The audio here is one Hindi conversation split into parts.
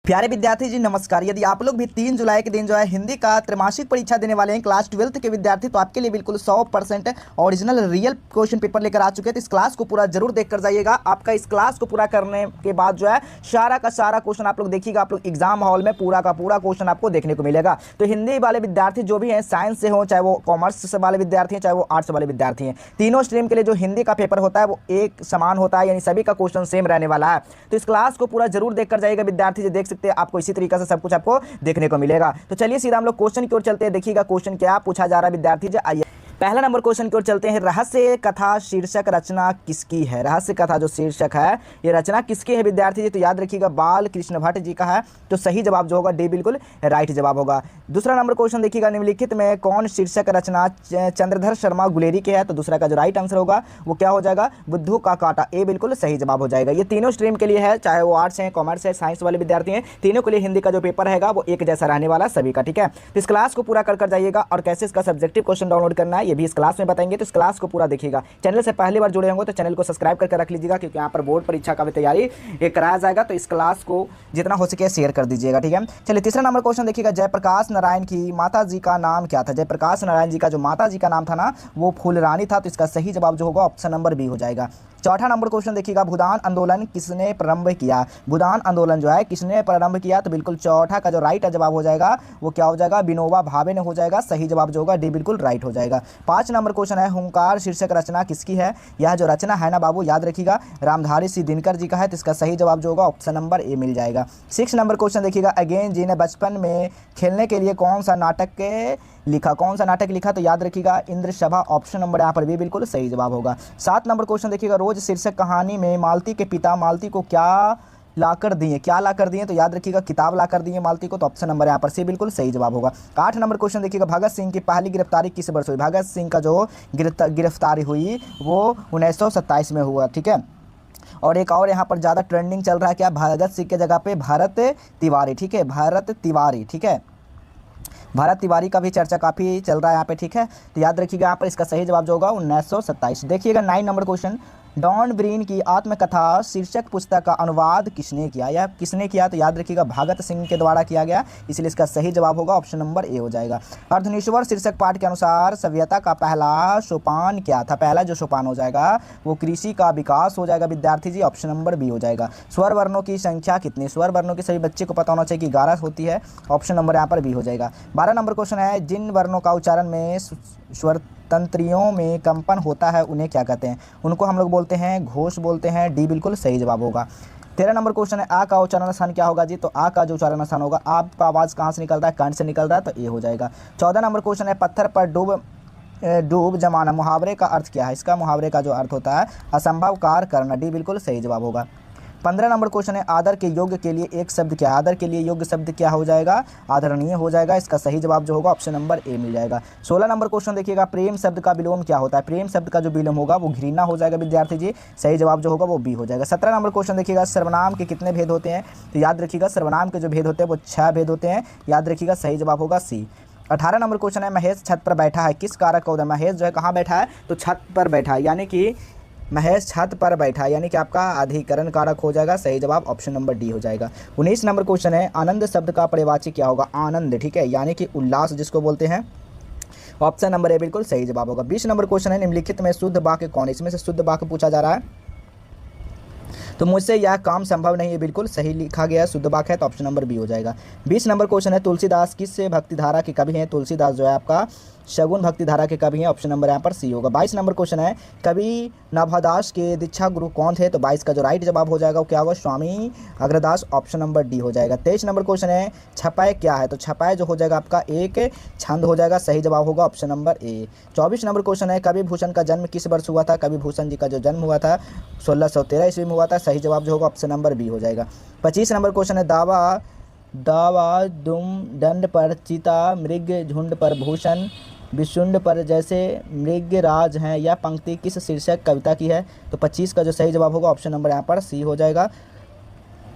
प्यारे विद्यार्थी जी नमस्कार। यदि आप लोग भी 3 जुलाई के दिन जो है हिंदी का त्रैमासिक परीक्षा देने वाले हैं क्लास 12th के विद्यार्थी, तो आपके लिए बिल्कुल 100% ओरिजिनल रियल क्वेश्चन पेपर लेकर आ चुके हैं। तो इस क्लास को पूरा जरूर देख कर जाइएगा। आपका इस क्लास को पूरा करने के बाद जो है सारा का सारा क्वेश्चन आप लोग देखिएगा। आप लोग एग्जाम हॉल में पूरा का पूरा क्वेश्चन आपको देखने को मिलेगा। तो हिंदी वाले विद्यार्थी जो भी हैं, साइंस से हो, चाहे वो कॉमर्स वाले विद्यार्थी हैं, चाहे वो आर्ट्स वाले विद्यार्थी हैं, तीनों स्ट्रीम के लिए जो हिंदी का पेपर होता है वो एक समान होता है, यानी सभी का क्वेश्चन सेम रहने वाला है। तो इस क्लास को पूरा जरूर देख कर जाइएगा विद्यार्थी जी। देख सकते हैं आपको इसी तरीके से सब कुछ आपको देखने को मिलेगा। तो चलिए सीधा हम लोग क्वेश्चन की ओर चलते हैं। देखिएगा क्वेश्चन क्या पूछा जा रहा है विद्यार्थी जी। आइए पहला नंबर क्वेश्चन की ओर चलते हैं। रहस्य कथा शीर्षक रचना किसकी है? रहस्य कथा जो शीर्षक है ये रचना किसकी है विद्यार्थी जी? तो याद रखिएगा बाल कृष्ण भट्ट जी का है। तो सही जवाब जो होगा डी बिल्कुल राइट जवाब होगा। दूसरा नंबर क्वेश्चन देखिएगा, निम्नलिखित में कौन शीर्षक रचना चंद्रधर शर्मा गुलेरी की है? तो दूसरा का जो राइट आंसर होगा वो क्या हो जाएगा? बुद्धू का कांटा, ए बिल्कुल सही जवाब हो जाएगा। ये तीनों स्ट्रीम के लिए है, चाहे वो आर्ट्स है, कॉमर्स है, साइंस वाले विद्यार्थी हैं, तीनों के लिए हिंदी का जो पेपर रहेगा वो एक जैसा रहने वाला सभी का। ठीक है, तो इस क्लास को पूरा कर जाइएगा। और कैसे इसका सब्जेक्टिव क्वेश्चन डाउनलोड करना है ये भी इस क्लास में बताएंगे। तो इस क्लास को पूरा देखिएगा। चैनल से पहली बार जुड़े होंगे तो चैनल को सब्सक्राइब करके रख लीजिएगा, क्योंकि यहाँ पर बोर्ड परीक्षा का भी तैयारी ये कराया जाएगा। तो इस क्लास को जितना हो सके शेयर कर दीजिएगा। ठीक है, चलिए तीसरा नंबर क्वेश्चन देखिएगा। जयप्रकाश नारायण की माता जी का नाम क्या था? जयप्रकाश नारायण जी का जो माता जी का नाम था ना वो फूलरानी था। तो इसका सही जवाब जो होगा ऑप्शन नंबर बी हो जाएगा। चौथा नंबर क्वेश्चन देखिएगा, भूदान आंदोलन किसने प्रारंभ किया? भूदान आंदोलन जो है किसने प्रारंभ किया? तो बिल्कुल चौथा का जो राइट जवाब हो जाएगा वो क्या हो जाएगा? विनोबा भावे ने हो जाएगा। सही जवाब जो होगा डी बिल्कुल राइट हो जाएगा। 5 नंबर क्वेश्चन है, हुंकार शीर्षक रचना किसकी है? यह जो रचना है ना बाबू याद रखिएगा रामधारी सिंह दिनकर जी का है। तो इसका सही जवाब जो होगा ऑप्शन नंबर ए मिल जाएगा। 6 नंबर क्वेश्चन देखिएगा, अगेन जी ने बचपन में खेलने के लिए कौन सा नाटक लिखा? कौन सा नाटक लिखा? तो याद रखिएगा इंद्र सभा, ऑप्शन नंबर यहाँ पर भी बिल्कुल सही जवाब होगा। 7 नंबर क्वेश्चन देखिएगा, रोज शीर्षक कहानी में मालती के पिता मालती को क्या लाकर दिए? क्या लाकर दिए? तो याद रखिएगा किताब लाकर दिए मालती को। तो ऑप्शन नंबर यहाँ पर सी बिल्कुल सही जवाब होगा। 8 नंबर क्वेश्चन देखिएगा, भगत सिंह की पहली गिरफ्तारी किस वर्ष हुई? भगत सिंह का जो गिरफ्तारी हुई वो 1927 में हुआ। ठीक है, और एक और यहाँ पर ज़्यादा ट्रेंडिंग चल रहा है क्या? भगत सिंह के जगह पे भरत तिवारी। ठीक है, भरत तिवारी। ठीक है, भारत तिवारी का भी चर्चा काफ़ी चल रहा है यहाँ पे। ठीक है, तो याद रखिएगा यहाँ पर इसका सही जवाब जो होगा 1927। देखिएगा 9 नंबर क्वेश्चन, डॉन ब्रीन की आत्मकथा शीर्षक पुस्तक का अनुवाद किसने किया? यह किसने किया? तो याद रखिएगा भगत सिंह के द्वारा किया गया, इसलिए इसका सही जवाब होगा ऑप्शन नंबर ए हो जाएगा। अर्धनीश्वर शीर्षक पाठ के अनुसार सभ्यता का पहला सोपान क्या था? पहला जो सोपान हो जाएगा वो कृषि का विकास हो जाएगा विद्यार्थी जी, ऑप्शन नंबर बी हो जाएगा। स्वर वर्णों की संख्या कितनी? स्वर वर्णों की सभी बच्चे को पता होना चाहिए कि 11 होती है, ऑप्शन नंबर यहाँ पर बी हो जाएगा। 12 नंबर क्वेश्चन है, जिन वर्णों का उच्चारण में स्वर तंत्रियों में कंपन होता है उन्हें क्या कहते हैं? उनको हम लोग बोलते हैं घोष बोलते हैं। डी बिल्कुल सही जवाब होगा। 13 नंबर क्वेश्चन है, आ का उच्चारण स्थान क्या होगा जी? तो आ का जो उच्चारण स्थान होगा, आपका आवाज़ कहाँ से निकलता है? कंठ से निकल रहा है, तो ये हो जाएगा। 14 नंबर क्वेश्चन है, पत्थर पर डूब जमाना मुहावरे का अर्थ क्या है? इसका मुहावरे का जो अर्थ होता है असंभव कार्य करना। डी बिल्कुल सही जवाब होगा। 15 नंबर क्वेश्चन है, आदर के योग्य के लिए एक शब्द क्या है? आदर के लिए योग्य शब्द क्या हो जाएगा? आदरणीय हो जाएगा। इसका सही जवाब जो होगा ऑप्शन नंबर ए मिल जाएगा। 16 नंबर क्वेश्चन देखिएगा, प्रेम शब्द का विलोम क्या होता है? प्रेम शब्द का जो विलोम होगा वो घृणा हो जाएगा विद्यार्थी जी, सही जवाब जो होगा वो बी हो जाएगा। 17 नंबर क्वेश्चन देखिएगा, सर्वनाम के कितने भेद होते हैं? तो याद रखिएगा सर्वनाम के जो भेद होते हैं वो 6 भेद होते हैं, याद रखिएगा सही जवाब होगा सी। 18 नंबर क्वेश्चन है, महेश छत पर बैठा है किस कारक का उदाहरण? महेश जो है कहाँ बैठा है? तो छत पर बैठा है, यानी कि महेश छत पर बैठा, यानी कि आपका अधिकरण कारक हो जाएगा। सही जवाब ऑप्शन नंबर डी हो जाएगा। 19 नंबर क्वेश्चन है, आनंद शब्द का पर्यायवाची क्या होगा? आनंद। ठीक है, यानी कि उल्लास जिसको बोलते हैं, ऑप्शन नंबर ए बिल्कुल सही जवाब होगा। 20 नंबर क्वेश्चन है, निम्नलिखित में शुद्ध वाक्य कौन है? इसमें से शुद्ध वाक्य पूछा जा रहा है। तो मुझसे यह काम संभव नहीं है, बिल्कुल सही लिखा गया है, शुद्ध वाक्य है, तो ऑप्शन नंबर बी हो जाएगा। 20 नंबर क्वेश्चन है, तुलसीदास किस भक्तिधारा के कवि हैं? तुलसीदास जो है आपका शगुन भक्तिधारा के कवि हैं, ऑप्शन नंबर यहाँ पर सी होगा। 22 नंबर क्वेश्चन है, कवि नभादास के दीक्षा गुरु कौन थे? तो 22 का जो राइट जवाब हो जाएगा वो क्या होगा? स्वामी अग्रदास, ऑप्शन नंबर डी हो जाएगा। 23 नंबर क्वेश्चन है, छपाए क्या है? तो छपाए जो हो जाएगा आपका एक छंद हो जाएगा, सही जवाब होगा option number A. 24 number question है, कवि भूषण का जन्म किस वर्ष हुआ था? कवि भूषण जी का जो जन्म हुआ था 1613 ईस्वी में हुआ था, सही जवाब जो होगा ऑप्शन नंबर बी हो जाएगा। 25 नंबर क्वेश्चन है, दावा दुम दंड पर चिता मृग झुंड पर भूषण विशुंड पर जैसे मृग राज हैं, यह पंक्ति किस शीर्षक कविता की है? तो 25 का जो सही जवाब होगा ऑप्शन नंबर यहाँ पर सी हो जाएगा।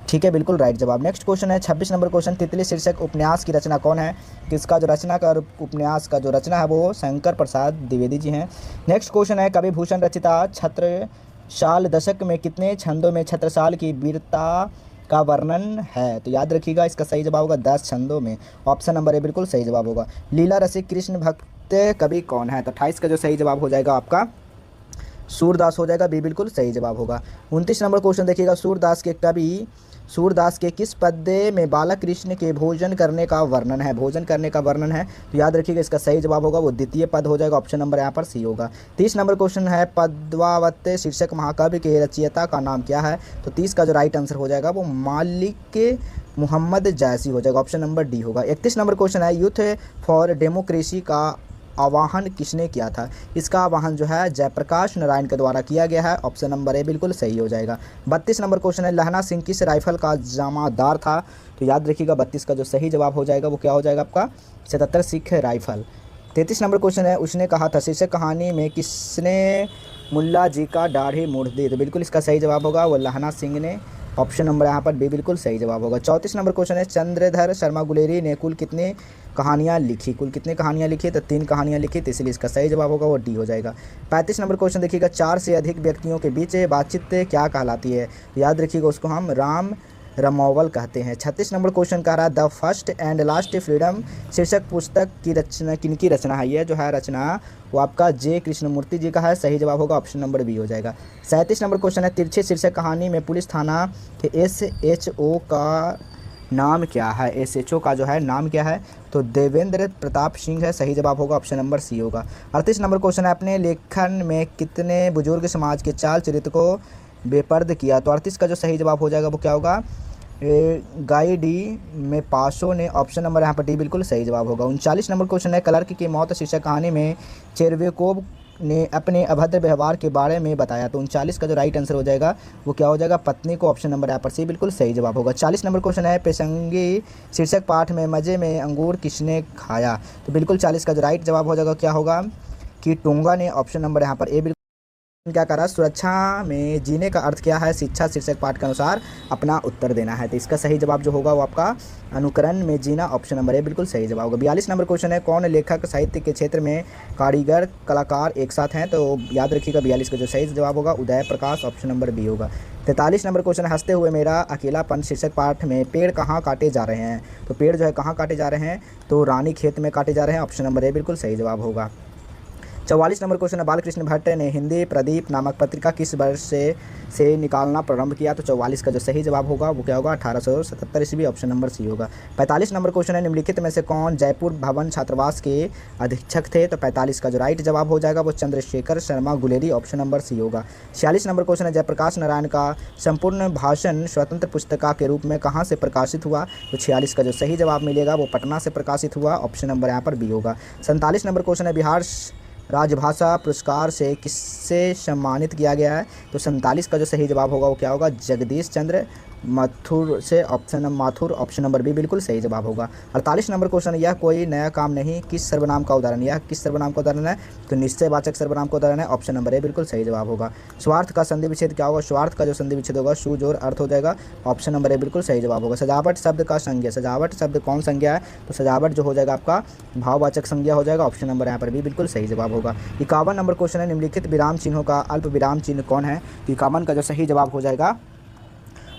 ठीक है, बिल्कुल राइट जवाब। नेक्स्ट क्वेश्चन है 26 नंबर क्वेश्चन, तितली शीर्षक उपन्यास की रचना कौन है? किसका जो रचना का उपन्यास का जो रचना है वो शंकर प्रसाद द्विवेदी जी हैं। नेक्स्ट क्वेश्चन है, कवि भूषण रचिता छत्रसाल दशक में कितने छंदों में छत्रसाल की वीरता का वर्णन है? तो याद रखिएगा इसका सही जवाब होगा 10 छंदों में। ऑप्शन नंबर ए बिल्कुल सही जवाब होगा। लीला रसिक कृष्ण भक्त कवि कौन है? तो 28 का जो सही जवाब हो जाएगा आपका सूरदास हो जाएगा, बी बिल्कुल सही जवाब होगा। 29 नंबर क्वेश्चन देखिएगा, सूरदास के किस पद्य में बालक कृष्ण के भोजन करने का वर्णन है? भोजन करने का वर्णन है, तो याद रखिएगा इसका सही जवाब होगा वो द्वितीय पद हो जाएगा। ऑप्शन नंबर यहाँ पर सी होगा। 30 नंबर क्वेश्चन है, पद्मावत शीर्षक महाकाव्य के रचयिता का नाम क्या है? तो 30 का जो राइट आंसर हो जाएगा वो मालिक मोहम्मद जैसी हो जाएगा। ऑप्शन नंबर डी होगा। 31 नंबर क्वेश्चन है, यूथ फॉर डेमोक्रेसी का आह्वान किसने किया था? इसका आह्वान जो है जयप्रकाश नारायण के द्वारा किया गया है। ऑप्शन नंबर ए बिल्कुल सही हो जाएगा। 32 नंबर क्वेश्चन है, लहना सिंह किस राइफल का जमादार था? तो याद रखिएगा 32 का जो सही जवाब हो जाएगा वो क्या हो जाएगा आपका 77 सिख राइफल। 33 नंबर क्वेश्चन है, उसने कहा था शीर्षक कहानी में किसने मुल्ला जी का दाढ़ी मोड़ दी? तो बिल्कुल इसका सही जवाब होगा वो लहना सिंह ने। ऑप्शन नंबर यहाँ पर बी बिल्कुल सही जवाब होगा। 34 नंबर क्वेश्चन है, चंद्रधर शर्मा गुलेरी ने कुल कितनी कहानियाँ लिखी? कुल कितनी कहानियाँ लिखी? तो 3 कहानियाँ लिखी, तो इसलिए इसका सही जवाब होगा वो डी हो जाएगा। 35 नंबर क्वेश्चन देखिएगा, 4 से अधिक व्यक्तियों के बीच बातचीत क्या कहलाती है? तो याद रखिएगा उसको हम राम रमोवल कहते हैं। 36 नंबर क्वेश्चन कह रहा है, the first and last freedom शीर्षक पुस्तक की रचना किनकी रचना है? ये जो है रचना वो आपका जे कृष्णमूर्ति जी का है। सही जवाब होगा ऑप्शन नंबर बी हो जाएगा। 37 नंबर क्वेश्चन है, तिरछे शीर्षक कहानी में पुलिस थाना के SHO का नाम क्या है? SHO का जो है नाम क्या है? तो देवेंद्र प्रताप सिंह है। सही जवाब होगा ऑप्शन नंबर सी होगा। 38 नंबर क्वेश्चन है, अपने लेखन में कितने बुजुर्ग समाज के चाल चरित्र को बेपर्द किया? तो 38 का जो सही जवाब हो जाएगा वो क्या होगा गाई डी में पासो ने। ऑप्शन नंबर यहाँ पर डी बिल्कुल सही जवाब होगा। 39 नंबर क्वेश्चन है, क्लर्क की मौत शीर्षक कहानी में चेरवेकोव ने अपने अभद्र व्यवहार के बारे में बताया। तो 39 का जो राइट आंसर हो जाएगा वो क्या हो जाएगा पत्नी को। ऑप्शन नंबर यहाँ पर सी बिल्कुल सही जवाब होगा। 40 नंबर क्वेश्चन है, प्रसंगी शीर्षक पाठ में मजे में अंगूर किसने खाया? तो बिल्कुल 40 का जो राइट जवाब हो जाएगा क्या होगा कि टोंगा ने। ऑप्शन नंबर यहाँ पर ए बिल्कुल क्या करा, सुरक्षा में जीने का अर्थ क्या है? शिक्षा शीर्षक पाठ के अनुसार अपना उत्तर देना है। तो इसका सही जवाब जो होगा वो आपका अनुकरण में जीना। ऑप्शन नंबर ए बिल्कुल सही जवाब होगा। 42 नंबर क्वेश्चन है, कौन लेखक साहित्य के क्षेत्र में कारीगर कलाकार एक साथ हैं? तो याद रखिएगा 42 का जो सही जवाब होगा Uday Prakash. Option number B होगा। 43 नंबर क्वेश्चन है, हंसते हुए मेरा अकेलापन शीर्षक पाठ में पेड़ कहाँ काटे जा रहे हैं? तो पेड़ जो है कहाँ काटे जा रहे हैं? तो रानी खेत में काटे जा रहे हैं। ऑप्शन नंबर ए बिल्कुल सही जवाब होगा। 44 नंबर क्वेश्चन है, बालकृष्ण भट्ट ने हिंदी प्रदीप नामक पत्रिका किस वर्ष से निकालना प्रारंभ किया? तो 44 का जो सही जवाब होगा वो क्या होगा 1877 ईस्वी। ऑप्शन नंबर सी होगा। 45 नंबर क्वेश्चन है, निम्नलिखित में से कौन जयपुर भवन छात्रावास के अधीक्षक थे? तो 45 का जो राइट जवाब हो जाएगा वो Chandrashekhar Sharma Guleri. Option number C होगा। 46 नंबर क्वेश्चन है, जयप्रकाश नारायण का संपूर्ण भाषण स्वतंत्र पुस्तिका के रूप में कहाँ से प्रकाशित हुआ? तो 46 का जो सही जवाब मिलेगा वो पटना से प्रकाशित हुआ। ऑप्शन नंबर यहाँ पर बी होगा। 47 नंबर क्वेश्चन है, बिहार राजभाषा पुरस्कार से किससे सम्मानित किया गया है? तो 47 का जो सही जवाब होगा वो क्या होगा जगदीश चंद्र माथुर से। ऑप्शन नंबर बी बिल्कुल सही जवाब होगा। 48 नंबर क्वेश्चन, यह कोई नया काम नहीं किस सर्वनाम का उदाहरण? यह किस सर्वनाम का उदाहरण है? तो निश्चयवाचक सर्वनाम का उदाहरण है। ऑप्शन नंबर ए बिल्कुल सही जवाब होगा। स्वार्थ का संधि विच्छेद क्या होगा? स्वार्थ का जो संधि विच्छेद होगा सुजोर अर्थ हो जाएगा। ऑप्शन नंबर ए बिल्कुल सही जवाब होगा। सजावट शब्द का संज्ञा, सजावट शब्द कौन संज्ञा है? तो सजावट जो हो जाएगा आपका भाववाचक संज्ञा हो जाएगा। ऑप्शन नंबर यहाँ पर भी बिल्कुल सही जवाब होगा। 51 नंबर क्वेश्चन है, निम्नलिखित विराम चिन्हों का अल्प विराम चिन्ह कौन है? तो 51 का जो सही जवाब हो जाएगा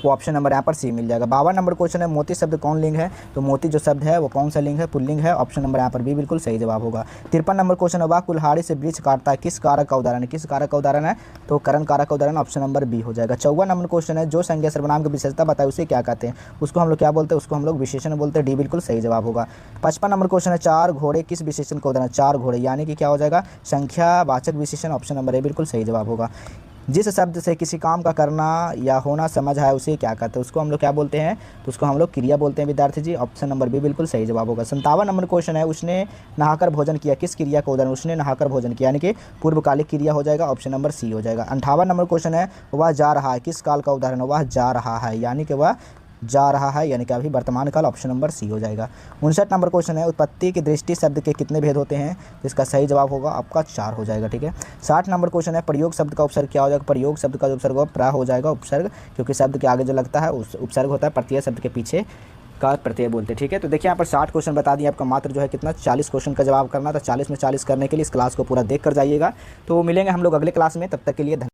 वो ऑप्शन नंबर यहाँ पर सी मिल जाएगा। 52 नंबर क्वेश्चन है, मोती शब्द कौन लिंग है? तो मोती जो शब्द है वो कौन सा लिंग है? पुल्लिंग है। ऑप्शन नंबर यहाँ पर भी बिल्कुल सही जवाब होगा। 53 नंबर क्वेश्चन है, वह कुल्हाड़ी से वृक्ष काटता है किस कारक का उदाहरण है? किस कारक का उदाहरण है? तो करण कारक का उदाहरण। ऑप्शन नंबर बी हो जाएगा। 54 नंबर क्वेश्चन है, जो संज्ञा सर्वनाम की विशेषता बताए उसे क्या कहते हैं? उसको हम लोग क्या बोलते हैं? उसको हम लोग विशेषण बोलते हैं। डी बिल्कुल सही जवाब होगा। 55 नंबर क्वेश्चन है, चार घोड़े किस विशेषण का उदाहरण? चार घोड़े यानी कि क्या हो जाएगा संख्यावाचक विशेषण। ऑप्शन नंबर ए बिल्कुल सही जवाब होगा। जिस शब्द से किसी काम का करना या होना समझ है उसे क्या कहते हैं? उसको हम लोग क्या बोलते हैं? तो उसको हम लोग क्रिया बोलते हैं विद्यार्थी जी। ऑप्शन नंबर बी बिल्कुल सही जवाब होगा। 57 नंबर क्वेश्चन है, उसने नहाकर भोजन किया किस क्रिया का उदाहरण? उसने नहाकर भोजन किया यानी कि पूर्वकालिक क्रिया हो जाएगा। ऑप्शन नंबर सी हो जाएगा। 58 नंबर क्वेश्चन है, वह जा रहा है किस काल का उदाहरण? वह जा रहा है यानी कि वह जा रहा है यानी कि अभी वर्तमान काल। ऑप्शन नंबर सी हो जाएगा। 59 नंबर क्वेश्चन है, उत्पत्ति की दृष्टि शब्द के कितने भेद होते हैं? तो इसका सही जवाब होगा आपका 4 हो जाएगा। ठीक है। 60 नंबर क्वेश्चन है, प्रयोग शब्द का उपसर्ग क्या हो जाएगा? प्रयोग शब्द का जो उपसर्ग हो प्रा हो जाएगा उपसर्ग, क्योंकि शब्द के आगे जो लगता है उस उपसर्ग होता है, प्रत्यय शब्द के पीछे का प्रत्यय बोलते हैं। ठीक है। तो देखिए यहाँ पर 60 क्वेश्चन बता दिए, आपका मात्र जो है कितना 40 क्वेश्चन का जवाब करना था। 40 में 40 करने के लिए इस क्लास को पूरा देख कर जाइएगा। तो मिलेंगे हम लोग अगले क्लास में, तब तक के लिए धन्यवाद।